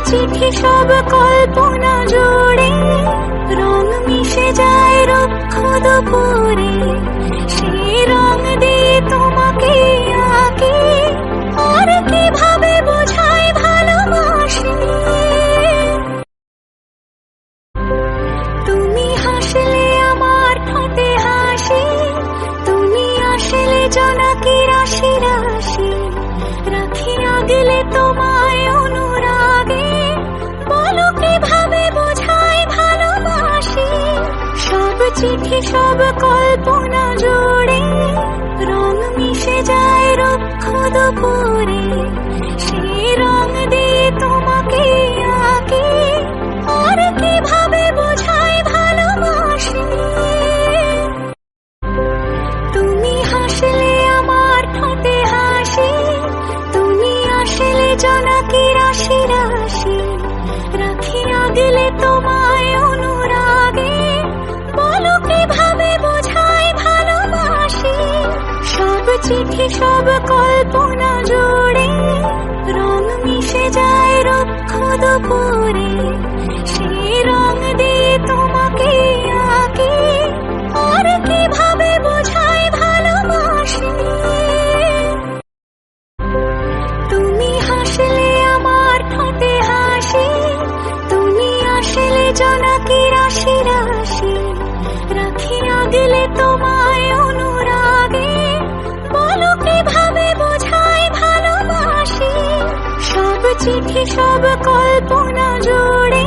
চিঠি সব কল্পনা জোড়ে, রং মিশে যায় রুক্ষ দুপুরে। সেই রং দিয়ে তোমাকে আঁকি, আর কিভাবে বোঝাই ভালোবাসি। তুমি হাসলে আমার ঠোঁটে হাসি, তুমি আসলে জোনাকি রাশি রাশি। রাখি আগলে তোমায় অনুরাগে, বলো কিভাবে বোঝাই ভালোবাসি। সব চিঠি সব কল্পনা জোড়ে, রং মিশে যায় রুক্ষ দুপুরে। সেই রং দিয়ে তোমাকে আঁকি, আর কিভাবে বোঝাই ভালোবাসি। তুমি হাসলে আমার ঠোঁটে হাসি, তুমি আসলে জোনাকি রাশি রাশি। রাখি আগলে তোমায় অনুরাগে, বলো কিভাবে বোঝাই ভালোবাসি। সব চিঠি সব কল্পনা জোড়ে, রং মিশে যায় রুক্ষ দুপুরে। সেই রং দিয়ে তোমাকে আঁকি, আর কিভাবে বোঝাই ভালোবাসি। তুমি হাসলে আমার ঠোঁটে হাসি, তুমি আসলে জোনাকি রাশি রাশি। রাখি আগলে তোমায় অনুরাগে, বলো কিভাবে বোঝাই ভালোবাসি। সব চিঠি সব কল্পনা জোড়ে,